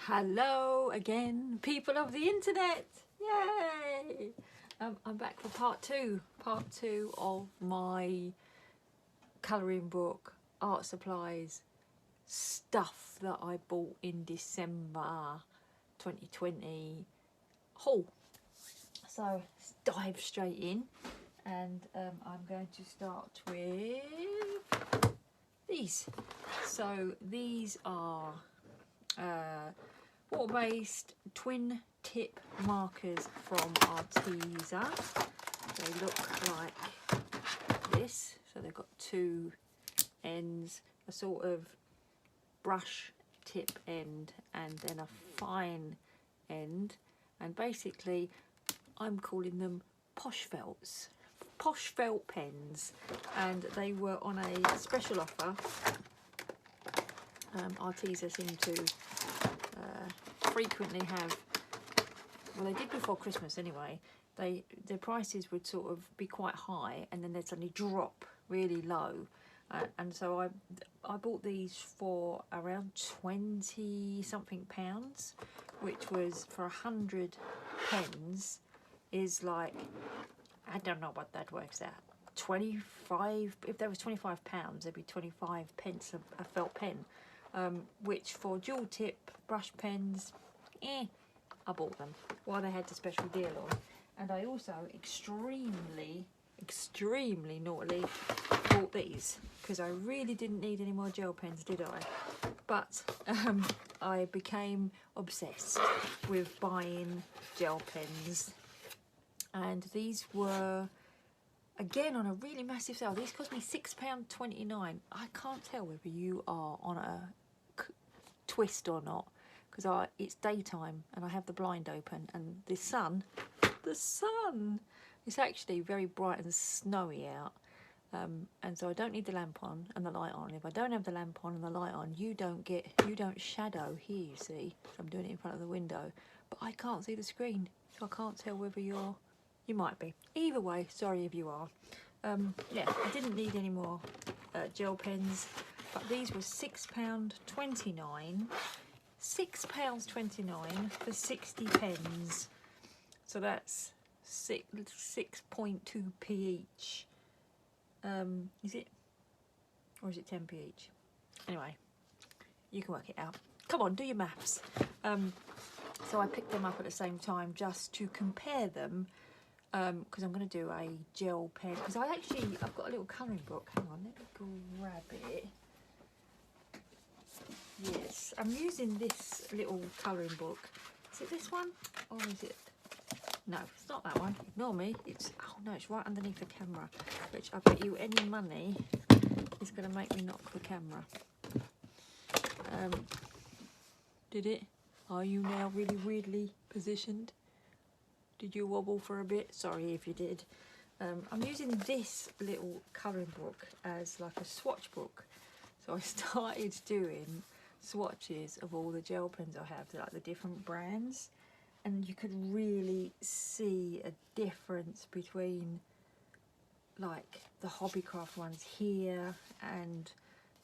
Hello again, people of the internet! Yay! I'm back for part two of my colouring book, art supplies, stuff that I bought in December 2020 haul. So let's dive straight in, and I'm going to start with these. So these are water-based twin tip markers from Arteza. They look like this, so they've got two ends, a sort of brush tip end and then a fine end, and basically I'm calling them posh felt pens, and they were on a special offer. Arteza seem to frequently have, well, they did before Christmas anyway, their prices would sort of be quite high and then they'd suddenly drop really low, and so I bought these for around 20 something pounds, which was for 100 pens is like, I don't know what that works out, 25, if there was 25 pounds there'd be 25 pence a felt pen, which for dual tip brush pens, I bought them while they had the special deal on. And I also extremely naughtily bought these because I really didn't need any more gel pens, did I? But I became obsessed with buying gel pens, and these were again on a really massive sale. These cost me £6.29. I can't tell whether you are on a twist or not, because it's daytime and I have the blind open, and the sun is actually very bright and snowy out, and so I don't need the lamp on and the light on. If I don't have the lamp on and the light on, you don't shadow here, you see. So I'm doing it in front of the window, but I can't see the screen, so I can't tell whether you might be. Either way, sorry if you are. Yeah, I didn't need any more gel pens, but these were £6.29. £6.29 for 60 pens, so that's 6.2p each. Is it, or is it 10p each? Anyway, you can work it out. Come on, do your maths. So I picked them up at the same time just to compare them, because I'm going to do a gel pen, because I've got a little colouring book. Hang on, let me grab it. Yes, I'm using this little colouring book. Is it this one, or is it? No, it's not that one. Ignore me. It's, oh no, it's right underneath the camera, which I bet you any money is going to make me knock the camera. Did it? Are you now really weirdly positioned? Did you wobble for a bit? Sorry if you did. I'm using this little colouring book as like a swatch book. So I started doing swatches of all the gel pens I have, like the different brands, and you could really see a difference between like the Hobbycraft ones here, and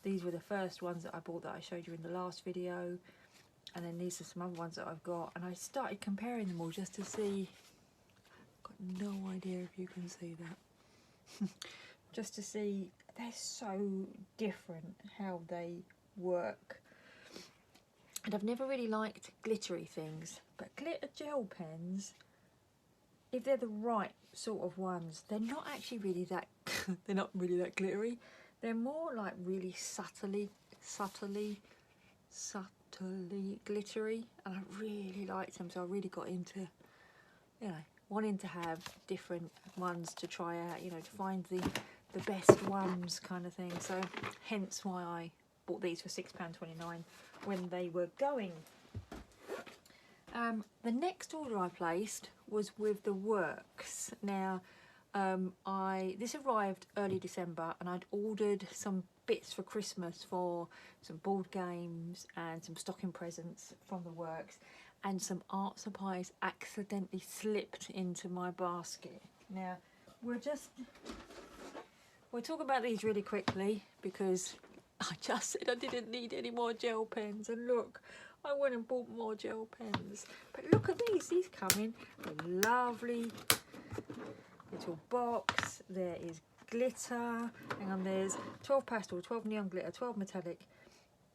these were the first ones that I bought that I showed you in the last video, and then these are some other ones that I've got, and I started comparing them all just to see. Got no idea if you can see that. Just to see, they're so different how they work. And I've never really liked glittery things, but glitter gel pens, if they're the right sort of ones, they're not actually really that they're not really that glittery. They're more like really subtly glittery, and I really liked them, so I really got into, you know, wanting to have different ones to try out, you know, to find the best ones kind of thing. So hence why I bought these for £6.29 when they were going. The next order I placed was with the Works. Now this arrived early December, and I'd ordered some bits for Christmas for some board games and some stocking presents from the Works, and some art supplies accidentally slipped into my basket. Now we'll talk about these really quickly, because I just said I didn't need any more gel pens, and look, I went and bought more gel pens. But look at these come in a lovely little box. There is glitter. Hang on, there's 12 pastel, 12 neon glitter, 12 metallic,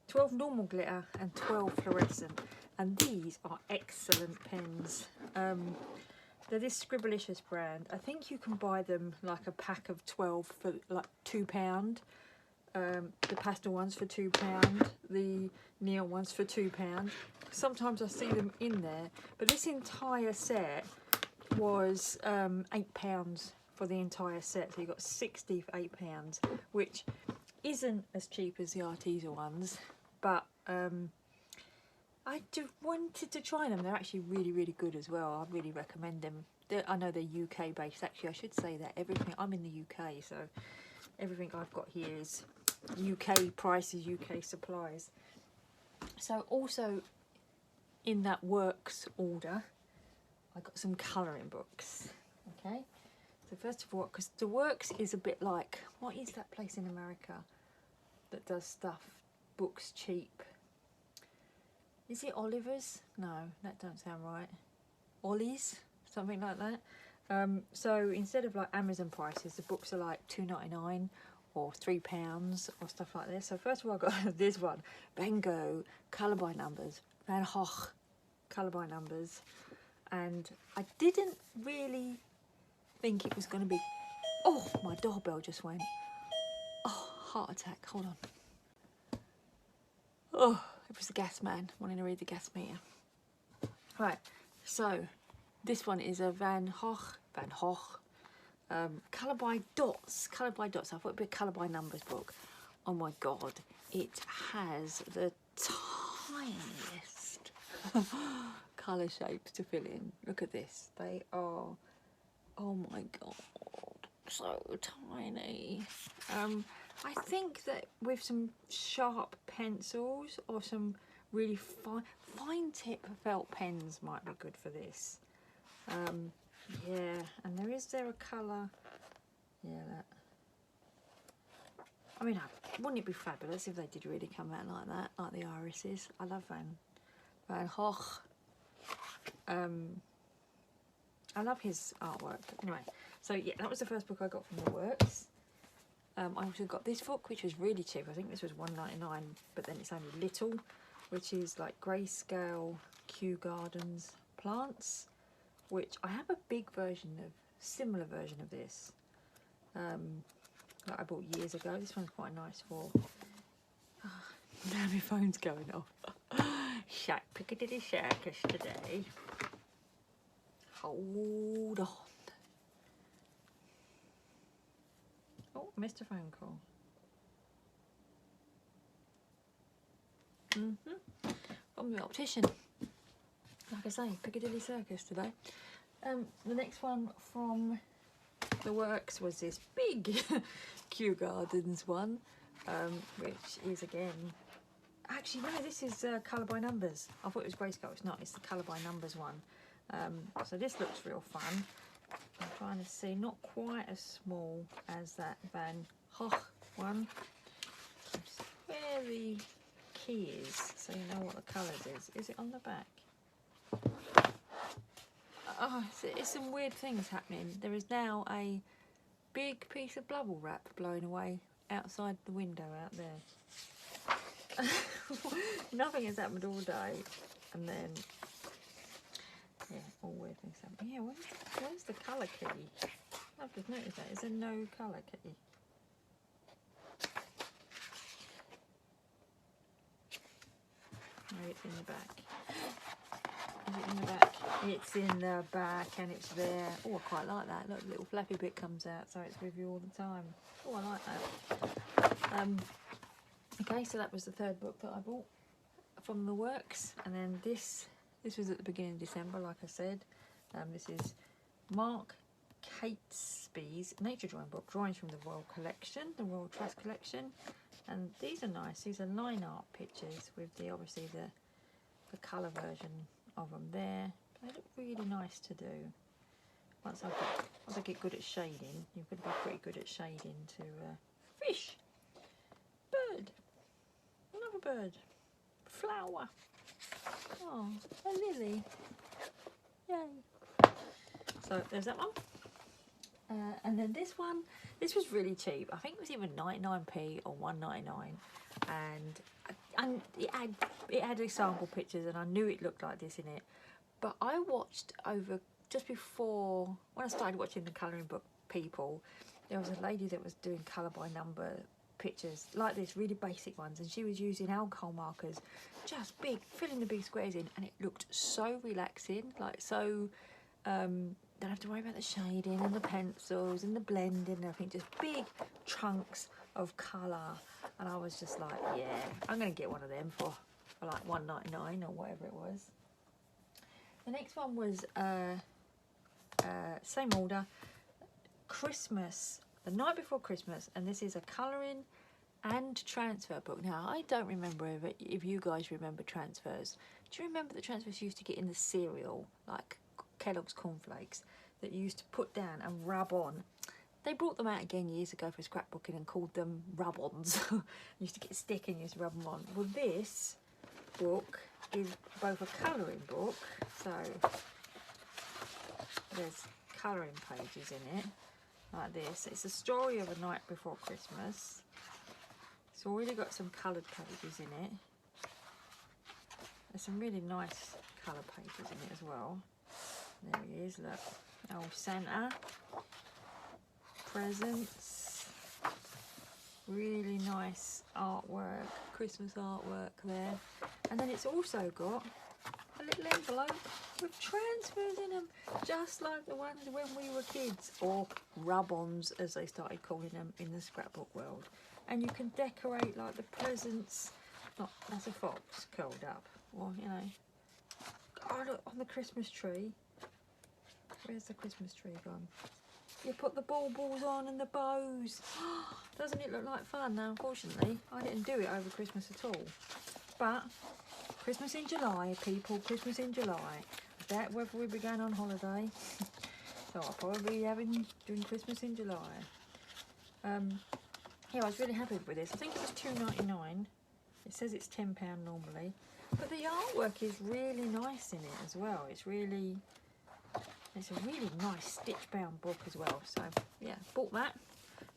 12 normal glitter and 12 fluorescent. And these are excellent pens. They're this Scribblicious brand. I think you can buy them like a pack of 12 for like £2. The pastel ones for £2, the neon ones for £2. Sometimes I see them in there, but this entire set was £8 for the entire set. So you got 60 for £8, which isn't as cheap as the Arteza ones, but I wanted to try them. They're actually really, really good as well. I really recommend them. I know they're UK based. Actually, I should say that everything. I'm in the UK, so everything I've got here is UK prices, UK supplies. So also in that works order, I got some colouring books. Okay, so first of all, because the works is a bit like, what is that place in America that does stuff, books cheap? Is it Oliver's? No, that don't sound right. Ollie's, something like that. So instead of like Amazon prices, the books are like £2.99 or £3 or stuff like this. So first of all, I got this one, Van Gogh, colour by numbers, Van Gogh, colour by numbers, and I didn't really think it was going to be. Oh, my doorbell just went. Oh, heart attack. Hold on. Oh, it was the gas man wanting to read the gas meter. Right, so this one is a Van Gogh, colour by dots. I thought it'd be a colour by numbers book. Oh my god, it has the tiniest colour shapes to fill in. Look at this. They are, oh my god, so tiny. I think that with some sharp pencils or some really fine tip felt pens might be good for this. Yeah, and there a colour? Yeah, that. I mean, wouldn't it be fabulous if they did really come out like that, like the irises? I love Van Gogh. I love his artwork. Anyway, so yeah, that was the first book I got from the works. I also got this book, which was really cheap. I think this was £1.99, but then it's only little, which is like Grayscale Kew Gardens plants, which I have a big version of, similar version of this, that I bought years ago. This one's quite nice for. Now my phone's going off. Piccadilly Circus today. Hold on. Oh, missed a phone call. From the optician. Like I say, Piccadilly Circus today. The next one from the works was this big Kew Gardens one, which is again, actually no, this is colour by numbers. I thought it was Grayscale. It's not. It's the colour by numbers one. So this looks real fun. I'm trying to see, not quite as small as that Van Gogh one. Where the key is, so you know what the colours is. Is it on the back? Oh, it's some weird things happening. There is now a big piece of bubble wrap blowing away outside the window out there. Nothing has happened all day, and then yeah, all weird things happen. Yeah, where's the colour key? I've just noticed that. Is there no colour key? No, it's in the back. Is it in the back? It's in the back and it's there. Oh, I quite like that. Look, the little flappy bit comes out, so it's with you all the time. Oh, I like that. Okay, so that was the third book that I bought from the works, and then this was at the beginning of December, like I said. This is Mark Catesby's nature drawing book, drawings from the Royal Collection, the Royal Trust Collection, and these are nice. These are line art pictures with the obviously the colour version of them there. They look really nice to do. Once I get good at shading, you've got to be pretty good at shading to fish, bird, another bird, flower. Oh, a lily. Yay. So there's that one. And then this one, this was really cheap. I think it was either 99p or 1.99, and it had example pictures, and I knew it looked like this in it. But I watched over just before when I started watching the colouring book people, there was a lady that was doing colour by number pictures like this, really basic ones, and she was using alcohol markers, just big, filling the big squares in, and it looked so relaxing, like so. Don't have to worry about the shading and the pencils and the blending and everything, just big chunks of colour. And I was just like, yeah, I'm going to get one of them for like $1.99 or whatever it was. The next one was same order, Christmas, the night before Christmas, and this is a colouring and transfer book. Now, I don't remember if you guys remember transfers. Do you remember the transfers you used to get in the cereal, like Kellogg's cornflakes, that you used to put down and rub on? They brought them out again years ago for scrapbooking and called them rub-ons. You used to get a stick and you used to rub them on. Well, this book is both a colouring book, so there's colouring pages in it, like this. It's a story of a night before Christmas. It's already got some coloured pages in it. There's some really nice colour pages in it as well. There he is, look. Oh, Santa. Presents. Really nice artwork, Christmas artwork there. And then it's also got a little envelope with transfers in them, just like the ones when we were kids, or rub-ons as they started calling them in the scrapbook world. And you can decorate like the presents. Oh, that's a fox curled up, or you know. Oh, look, on the Christmas tree. Where's the Christmas tree gone? You put the baubles on and the bows. Doesn't it look like fun? Now, unfortunately, I didn't do it over Christmas at all. But Christmas in July, people, Christmas in July. I doubt whether we'll be going on holiday. So I'll probably be doing Christmas in July. Yeah, I was really happy with this. I think it was $2.99. It says it's £10 normally. But the artwork is really nice in it as well. It's a really nice stitch-bound book as well. So, yeah, bought that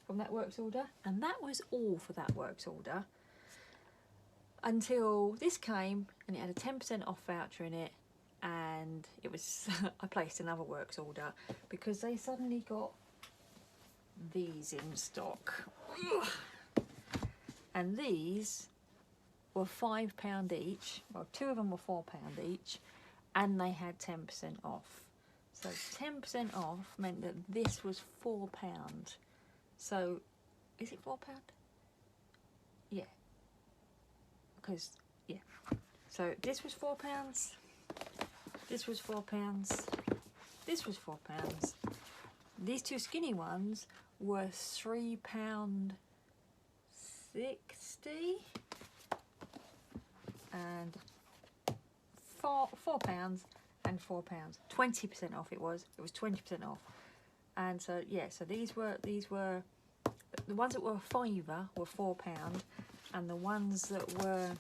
from that works order. And that was all for that works order. Until this came, and it had a 10% off voucher in it. And it was, I placed another works order because they suddenly got these in stock. And these were £5 each. Well, two of them were £4 each. And they had 10% off. So 10% off meant that this was £4. So, is it £4? Yeah. Because, yeah. So this was £4. This was £4. This was £4. These two skinny ones were £3.60. And £4 and £4, 20% off it was 20% off. And so yeah, so these were the ones that were a fiver were £4, and the ones that were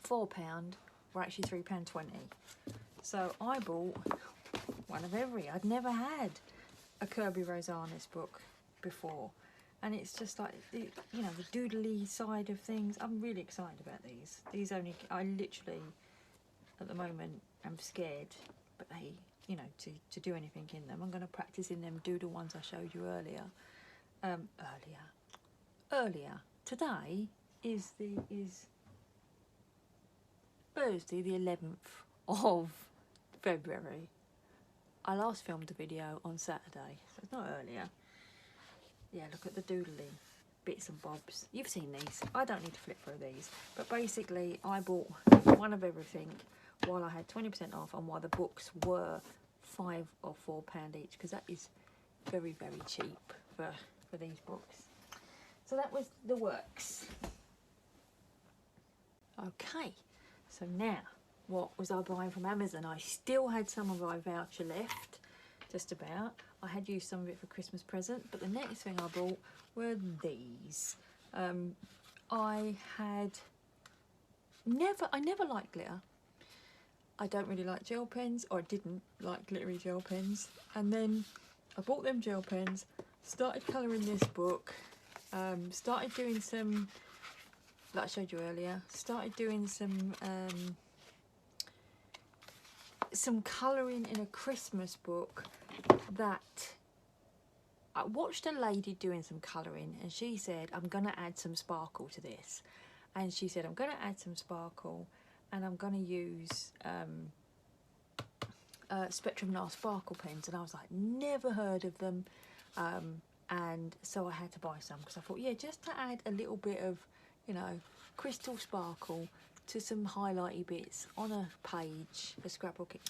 £4 were actually £3.20. So I bought one of every. I'd never had a Kirby Rosanis book before, and it's just like the doodly side of things. I'm really excited about these. I literally at the moment I'm scared, but they, to do anything in them. I'm going to practice in them doodle ones I showed you earlier. Earlier. Today is Thursday, the 11th of February. I last filmed a video on Saturday, so it's not earlier. Yeah, look at the doodly bits and bobs. You've seen these. I don't need to flip through these. But basically, I bought one of everything while I had 20% off and while the books were £5 or £4 each, because that is very, very cheap for these books. So that was the works. Okay, so now, what was I buying from Amazon? I still had some of my voucher left, just about. I had used some of it for Christmas present, but the next thing I bought were these. I never liked glitter. I don't really like gel pens, or I didn't like glittery gel pens. And then I bought them gel pens, started colouring this book, started doing some, like I showed you earlier, started doing some colouring in a Christmas book that I watched a lady doing some colouring, and she said, I'm going to add some sparkle to this. And she said, I'm going to add some sparkle, and I'm going to use Spectrum NAR sparkle pens. And I was like, never heard of them. And so I had to buy some, because I thought, yeah, just to add a little bit of, you know, crystal sparkle to some highlighty bits on a page, a scrapbooking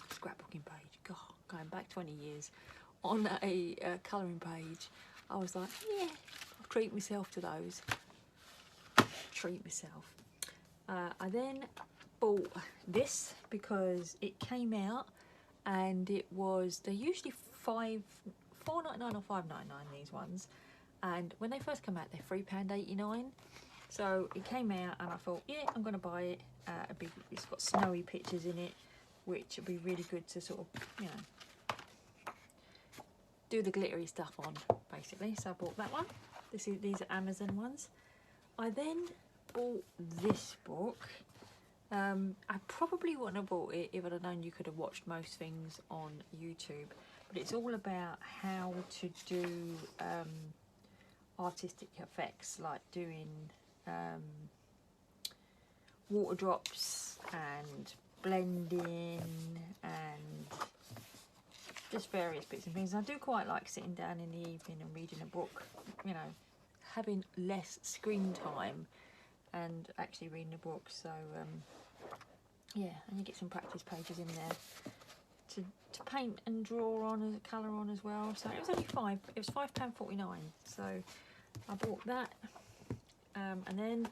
page, God, going back 20 years, on a colouring page. I was like, yeah, I'll treat myself to those. Treat myself. I then bought this because it came out, and it was, they're usually $4.99 or $5.99, these ones, and when they first come out they're £3.89. So it came out and I thought, yeah, I'm going to buy it. It's got snowy pictures in it, which would be really good to sort of, you know, do the glittery stuff on, basically. So I bought that one. These are Amazon ones. I then bought this book. I probably wouldn't have bought it if I'd have known you could have watched most things on YouTube, but it's all about how to do artistic effects, like doing water drops and blending and just various bits and things. And I do quite like sitting down in the evening and reading a book, you know, having less screen time and actually reading a book. So yeah, and you get some practice pages in there to paint and draw on and colour on as well. So it was only £5.49. So I bought that, and then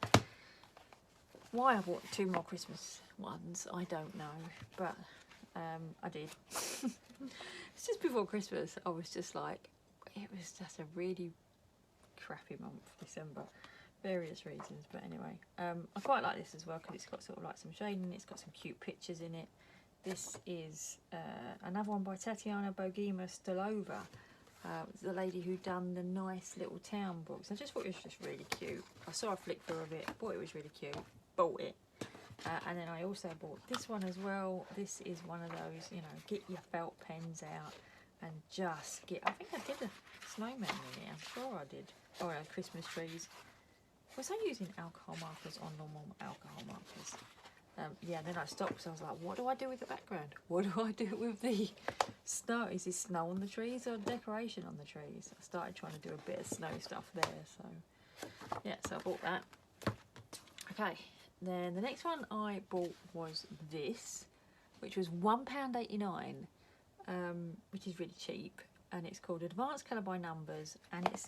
why I bought 2 more Christmas ones, I don't know, but I did. It's just before Christmas. I was just like, it was just a really crappy month, December, various reasons, but anyway, I quite like this as well because it's got sort of like some shading, it's got some cute pictures in it. This is another one by Tatiana Bogima Stolova, the lady who done the nice little town books. I just thought it was just really cute. I saw a flick through of it, I thought it was really cute, bought it. And then I also bought this one as well. This is one of those, you know, get your felt pens out and just get, I think I did a snowman in it, I'm sure I did. Oh yeah, Christmas trees. Was I using alcohol markers or normal alcohol markers? Yeah, then I stopped because I was like, what do I do with the background? What do I do with the snow? Is this snow on the trees or decoration on the trees? I started trying to do a bit of snow stuff there, so yeah, so I bought that. Okay, then the next one I bought was this, which was £1.89, which is really cheap, and it's called Advanced Colour by Numbers, and it's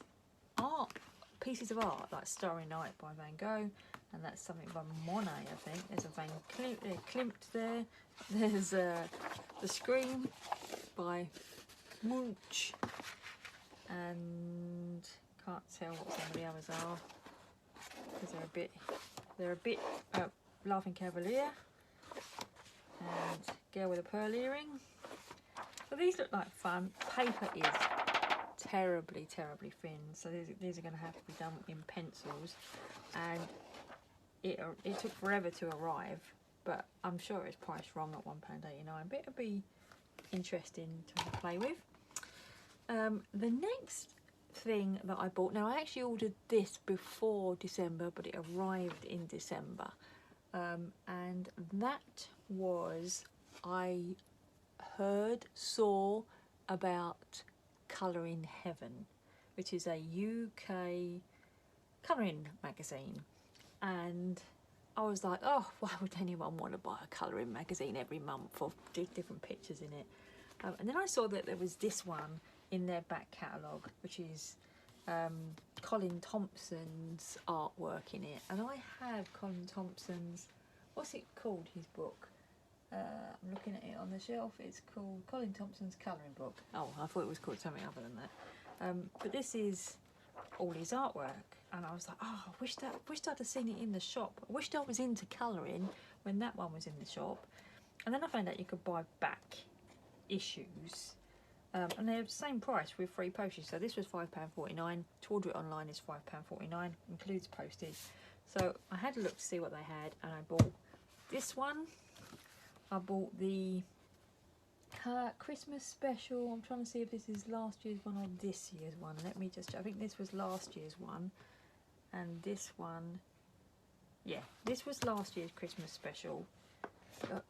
art, pieces of art, like Starry Night by Van Gogh, and that's something by Monet, I think. There's a Van Klimt there. There's The Scream by Munch, and can't tell what some of the others are because they're a bit Laughing Cavalier and Girl with a Pearl Earring. So these look like fun. Paper is terribly thin, so these are going to have to be done in pencils, and it took forever to arrive, but I'm sure it's priced wrong at £1.89, but it'll be interesting to play with. The next thing that I bought, now I actually ordered this before December, but it arrived in December, and that was, I saw about Colouring Heaven, which is a UK colouring magazine, and I was like, oh, why would anyone want to buy a colouring magazine every month of different pictures in it? And then I saw that there was this one in their back catalogue, which is Colin Thompson's artwork in it, and I have Colin Thompson's, what's it called, his book? I'm looking at it on the shelf. It's called Colin Thompson's colouring book. Oh, I thought it was called something other than that. But this is all his artwork, and I was like, oh, I wished I'd have seen it in the shop. I wished I was into colouring when that one was in the shop. And then I found out you could buy back issues, and they're the same price with free postage. So this was £5.49. To order it online is £5.49, includes postage. So I had a look to see what they had, and I bought this one. I bought the Christmas special. I'm trying to see if this is last year's one or this year's one. Let me just, I think this was last year's one, and this one, yeah, this was last year's Christmas special.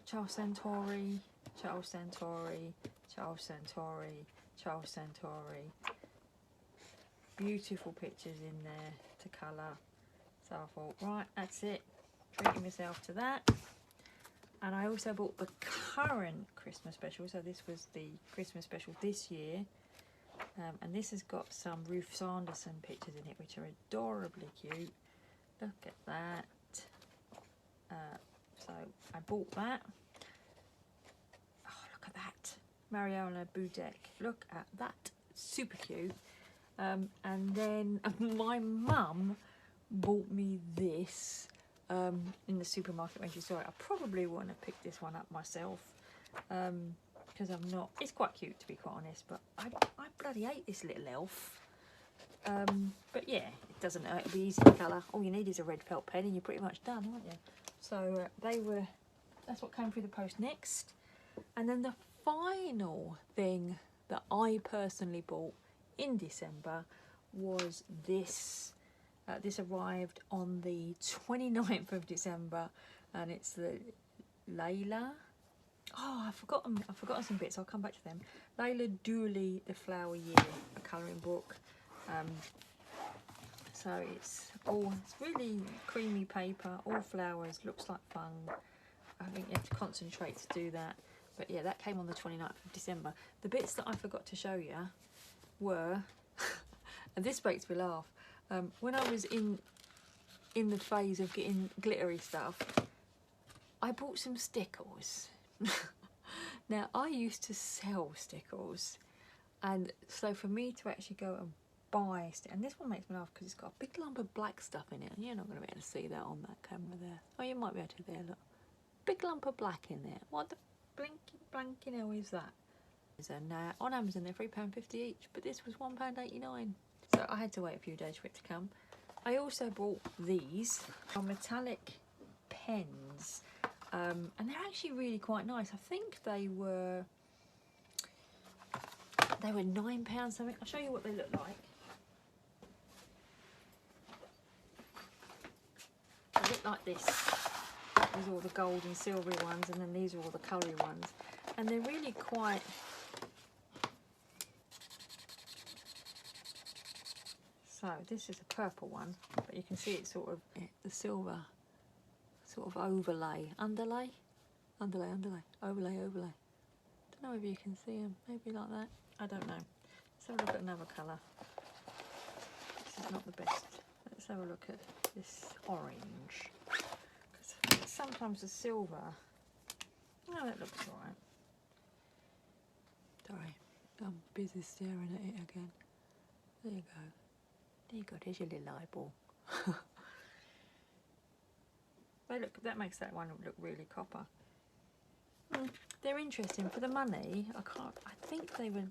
Charles Centauri, Charles Centauri, Charles Centauri, Charles Centauri. Beautiful pictures in there to colour. So I thought, right, that's it. Treating myself to that. And I also bought the current Christmas special. So this was the Christmas special this year. And this has got some Ruth Sanderson pictures in it, which are adorably cute. Look at that. So I bought that. Oh, look at that. Mariana Budek. Look at that. Super cute. And then my mum bought me this in the supermarket when she saw it. I probably want to pick this one up myself because I'm not... It's quite cute, to be quite honest, but I bloody hate this little elf. But yeah, it doesn't hurt. It'll be easy to colour. All you need is a red felt pen and you're pretty much done, aren't you? So that's what came through the post next. And then the final thing that I personally bought in December was this. This arrived on the 29th of December, and it's the Layla. Oh, I've forgotten some bits. I'll come back to them. Layla Dooley, The Flower Year, a colouring book. So it's really creamy paper, all flowers, looks like fun. I think you have to concentrate to do that. But yeah, that came on the 29th of December. The bits that I forgot to show you were, and this makes me laugh, when I was in the phase of getting glittery stuff, I bought some Stickles. Now, I used to sell Stickles, and so for me to actually go and buy, and this one makes me laugh because it's got a big lump of black stuff in it, and you're not going to be able to see that on that camera there. Oh, you might be able to there, look. Big lump of black in there. What the blanking hell is that? And on Amazon they're £3.50 each, but this was £1.89. So I had to wait a few days for it to come. I also bought these metallic pens, and they're actually really quite nice. I think they were £9 something. I'll show you what they look like. They look like this. These are all the gold and silvery ones, and then these are all the coloury ones, and they're really quite... So this is a purple one, but you can see it's sort of the silver sort of overlay, overlay. Don't know if you can see them, maybe like that. I don't know. Let's have a look at another colour. This is not the best. Let's have a look at this orange. Because sometimes the silver. Oh, that looks alright. Sorry, I'm busy staring at it again. There you go. There you go, there's your little eyeball. They look, that makes that one look really copper. They're interesting for the money. I think they were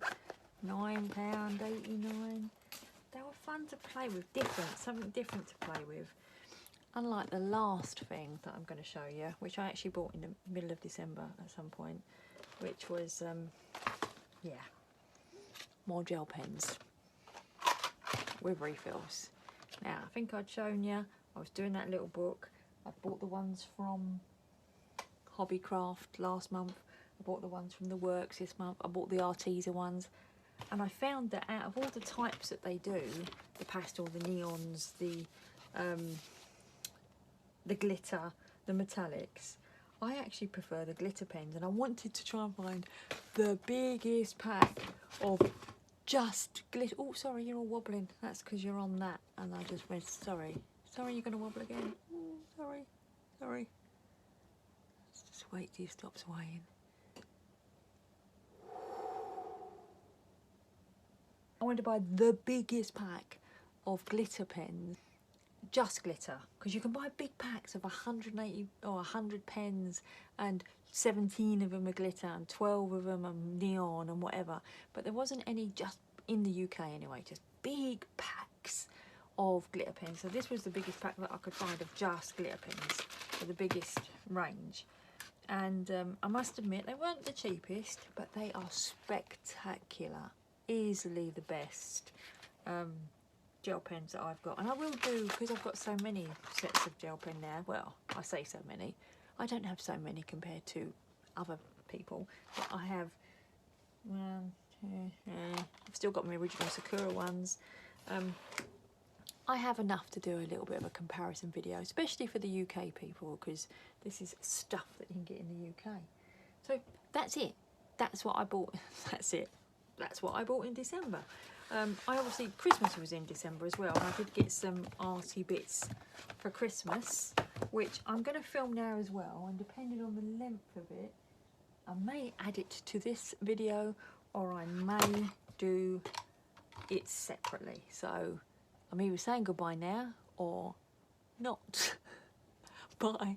£9.89. They were fun to play with, something different to play with. Unlike the last thing that I'm going to show you, which I actually bought in the middle of December at some point, which was, yeah, more gel pens with refills. Now, I think I'd shown you, I was doing that little book. I bought the ones from Hobbycraft last month. I bought the ones from the Works this month. I bought the Arteza ones. And I found that out of all the types that they do, the pastel, the neons, the glitter, the metallics, I actually prefer the glitter pens. And I wanted to try and find the biggest pack of just glitter. Oh, sorry, you're all wobbling. That's because you're on that. And I just went, sorry. Sorry, you're going to wobble again. Sorry. Let's just wait till you stop swaying. I wanted to buy the biggest pack of glitter pens just glitter, because you can buy big packs of 180 or 100 pens, and 17 of them are glitter and 12 of them are neon and whatever, but there wasn't any, just in the UK anyway, just big packs of glitter pens. So this was the biggest pack that I could find of just glitter pens for the biggest range. And I must admit, they weren't the cheapest, but they are spectacular. Easily the best gel pens that I've got. And I will do, because I've got so many sets of gel pen now. Well, I say so many. I don't have so many compared to other people. But I have one, two, three. I've still got my original Sakura ones. I have enough to do a little bit of a comparison video, especially for the UK people, because this is stuff that you can get in the UK. So that's it. That's what I bought. That's it. That's what I bought in December. I obviously, Christmas was in December as well, and I did get some arty bits for Christmas, which I'm going to film now as well, and depending on the length of it, I may add it to this video, or I may do it separately. So I'm either saying goodbye now or not. Bye.